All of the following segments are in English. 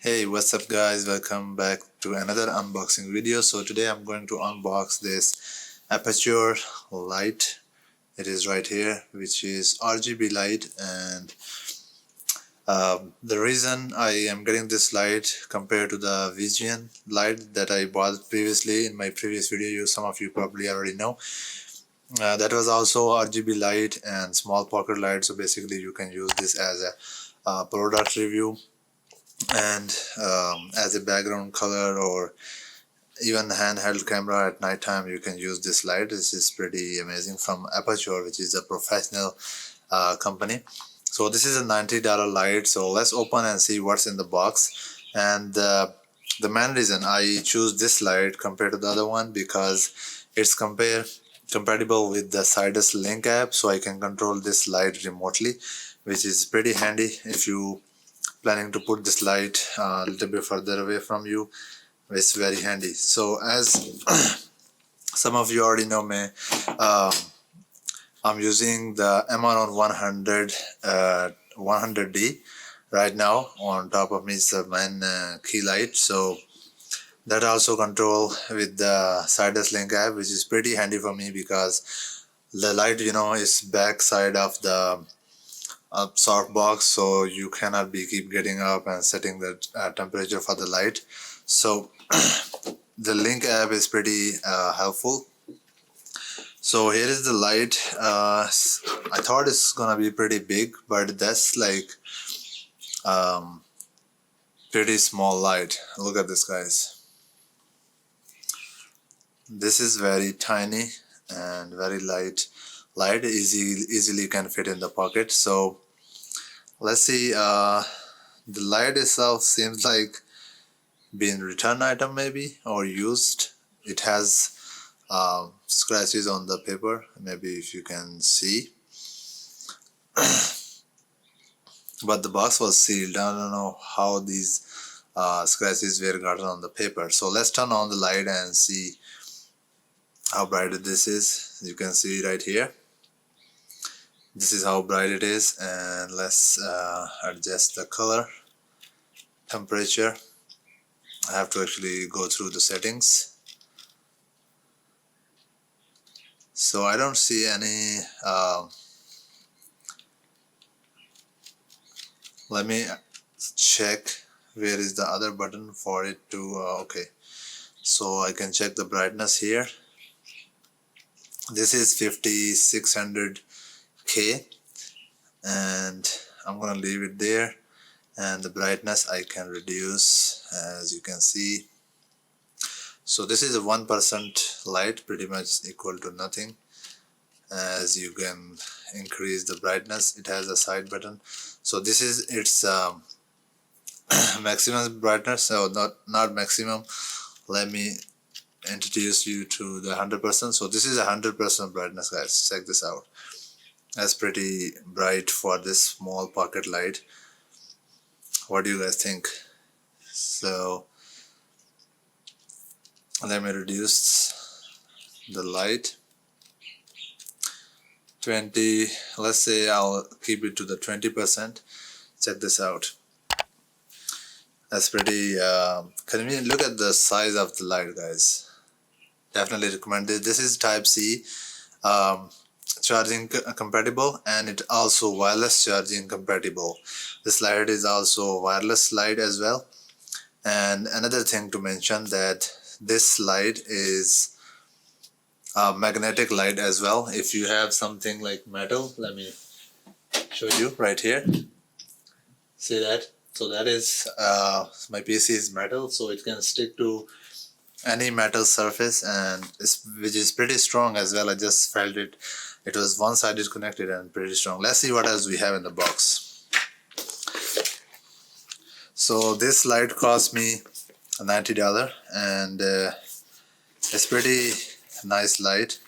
Hey, what's up guys, welcome back to another unboxing video. So today I'm going to unbox this Aputure light. It is right here, which is RGB light, and the reason I am getting this light compared to the Vision light that I bought previously in my previous video, some of you probably already know. That was also RGB light and small pocket light, so basically you can use this as a product review and as a background color, or even handheld camera at night time you can use this light. This is pretty amazing from Aputure, which is a professional company. So this is a $90 light, so let's open and see what's in the box. And the main reason I choose this light compared to the other one, because it's compatible with the Sidus Link app, so I can control this light remotely, which is pretty handy if you planning to put this light a little bit further away from you. It's very handy. So as some of you already know me, I'm using the AMARAN 100D right now. On top of me is the main key light, so that also control with the Sidus Link app, which is pretty handy for me because the light is back side of the soft box, so you cannot be keep getting up and setting the temperature for the light. So the Link app is pretty helpful. So here is the light. I thought it's gonna be pretty big, but that's like pretty small light. Look at this, guys. This is very tiny and very light. Light easily can fit in the pocket. So let's see. The light itself seems like being return item maybe, or used. It has scratches on the paper, maybe if you can see. But the box was sealed. I don't know how these scratches were gotten on the paper. So let's turn on the light and see how bright this is. You can see right here. This is how bright it is, and let's adjust the color, temperature. I have to actually go through the settings. So I don't see any. Let me check where is the other button for it to. Okay, so I can check the brightness here. This is 5600K, and I'm gonna leave it there. And the brightness I can reduce, as you can see. So this is a 1% light, pretty much equal to nothing. As you can increase the brightness, it has a side button. So this is its maximum brightness. So not maximum. Let me introduce you to the 100%. So this is 100% brightness, guys. Check this out. That's pretty bright for this small pocket light. What do you guys think? So let me reduce the light. 20, let's say I'll keep it to the 20%. Check this out. That's pretty convenient. Look at the size of the light, guys. Definitely recommend it. This is Type C charging compatible, and it also wireless charging compatible. This light is also wireless light as well. And another thing to mention, that this light is a magnetic light as well. If you have something like metal, let me show you right here. See that? So that is my PC is metal, so it can stick to any metal surface, and which is pretty strong as well. I just felt it. It was one-sided connected and pretty strong. Let's see what else we have in the box. So this light cost me $90, and it's pretty nice light,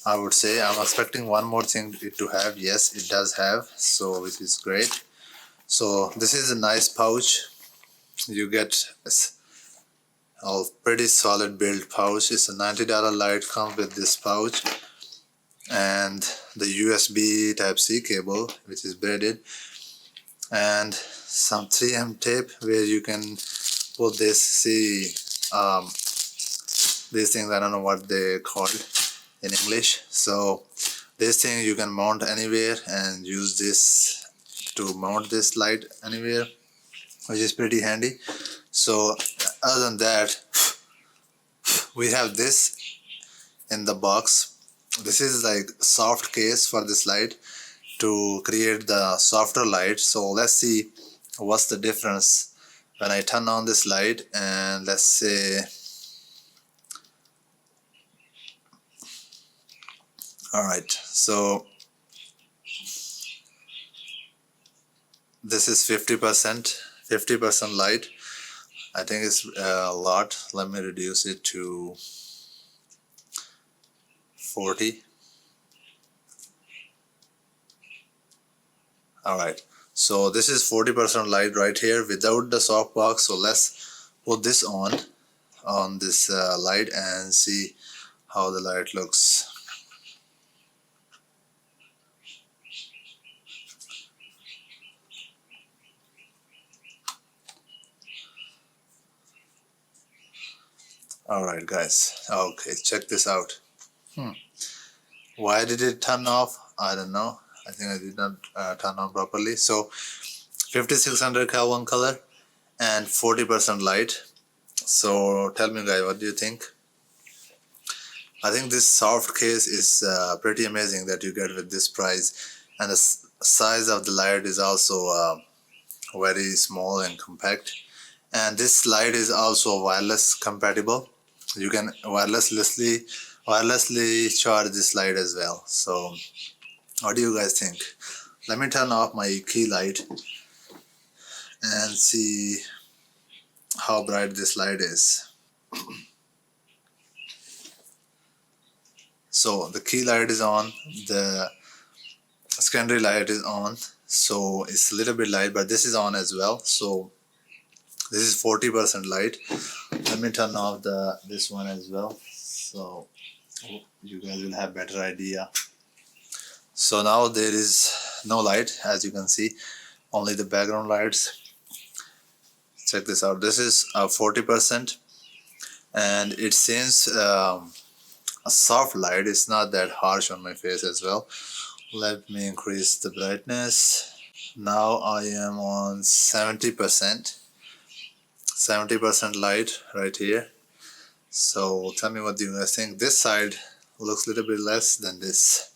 I would say. I'm expecting one more thing it to have. Yes, it does have, so which is great. So this is a nice pouch. You get a pretty solid build pouch. It's a $90 light, comes with this pouch and the USB Type-C cable, which is braided. and some 3M tape where you can put this. See, these things, I don't know what they called in English. So this thing you can mount anywhere and use this to mount this light anywhere, which is pretty handy. So other than that, we have this in the box. This is like soft case for this light to create the softer light. So let's see what's the difference when I turn on this light, and let's say, alright, so this is 50% light. I think it's a lot. Let me reduce it to 40. Alright, so this is 40% light right here without the softbox. So let's put this on this light and see how the light looks. Alright guys, okay, check this out. Why did it turn off? I don't know. I think I did not turn on properly. So 5600 Kelvin color and 40% light. So tell me guys, what do you think? I think this soft case is pretty amazing that you get with this price, and the size of the light is also very small and compact. And this light is also wireless compatible. You can wirelessly charge this light as well. So what do you guys think? Let me turn off my key light and see how bright this light is. So the key light is on, the secondary light is on, so it's a little bit light, but this is on as well. So this is 40% light. Let me turn off this one as well, so you guys will have better idea. So now there is no light, as you can see, only the background lights. Check this out. This is 40%, and it seems a soft light. It's not that harsh on my face as well. Let me increase the brightness. Now I am on 70% light right here. So tell me what you guys think. This side looks a little bit less than this.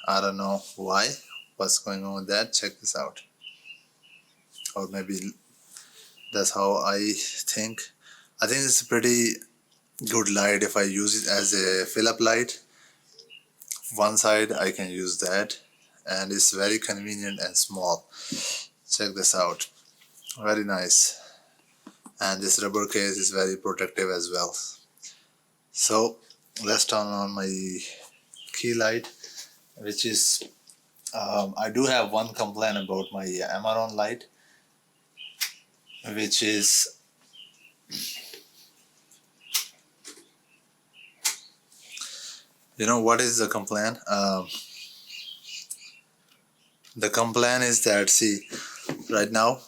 I don't know why. What's going on with that? Check this out. Or maybe that's how I think. I think it's a pretty good light if I use it as a fill-up light. One side I can use that, and it's very convenient and small. Check this out. Very nice. And this rubber case is very protective as well. So let's turn on my key light, which is I do have one complaint about my AMARAN light, which is what is the complaint? The complaint is that, see, right now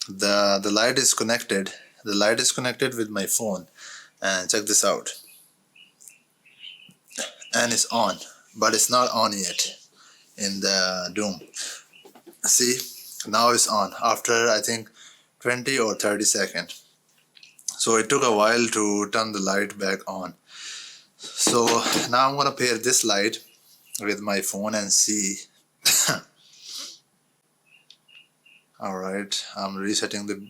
the light is connected. The light is connected with my phone, and check this out. And it's on, but it's not on yet in the Doom. See, now it's on after I think 20 or 30 seconds. So it took a while to turn the light back on. So now I'm gonna pair this light with my phone and see. Alright, I'm resetting the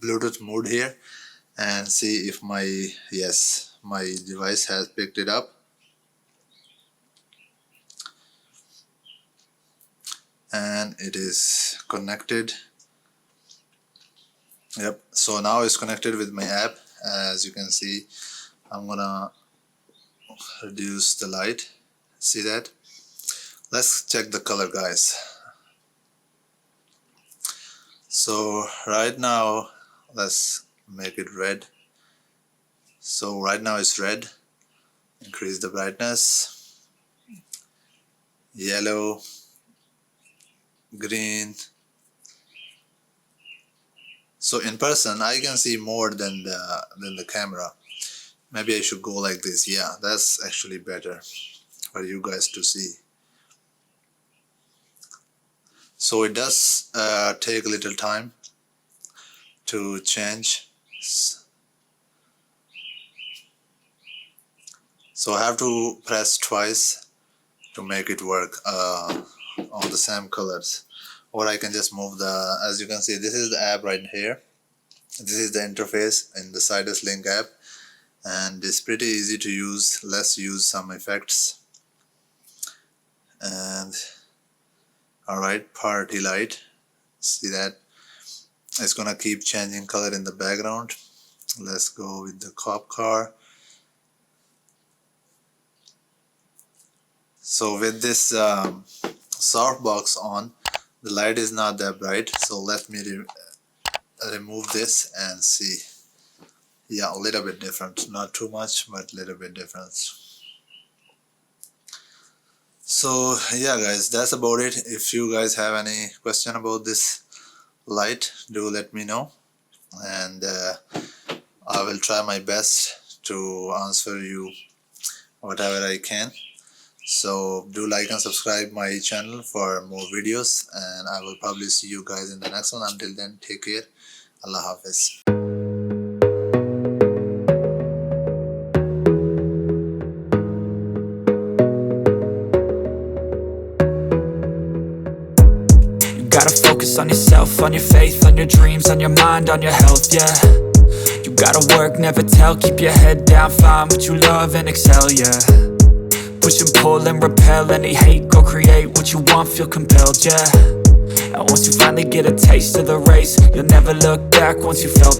Bluetooth mode here and see if my device has picked it up. And it is connected. Yep, so now it's connected with my app. As you can see, I'm gonna reduce the light. See that? Let's check the color, guys. So right now, let's make it red. So right now it's red. Increase the brightness. Yellow, green, So in person I can see more than the camera. Maybe I should go like this. Yeah, that's actually better for you guys to see. So it does take a little time to change. So I have to press twice to make it work on the same colors. Or I can just move the, as you can see, this is the app right here. This is the interface in the Sidus Link app, and it's pretty easy to use. Let's use some effects. And alright, party light, see that? It's gonna keep changing color in the background. Let's go with the cop car. So with this softbox on, the light is not that bright, so let me remove this and see. Yeah, a little bit different, not too much, but a little bit different. So yeah guys, that's about it. If you guys have any question about this light, do let me know, and I will try my best to answer you whatever I can. So do like and subscribe my channel for more videos, and I will probably see you guys in the next one. Until then, take care. Allah Hafiz. You gotta focus on yourself, on your faith, on your dreams, on your mind, on your health, yeah. You gotta work, never tell, keep your head down, find what you love and excel, yeah. Push and pull and repel any hate, go create what you want, feel compelled, yeah. And once you finally get a taste of the race, you'll never look back once you felt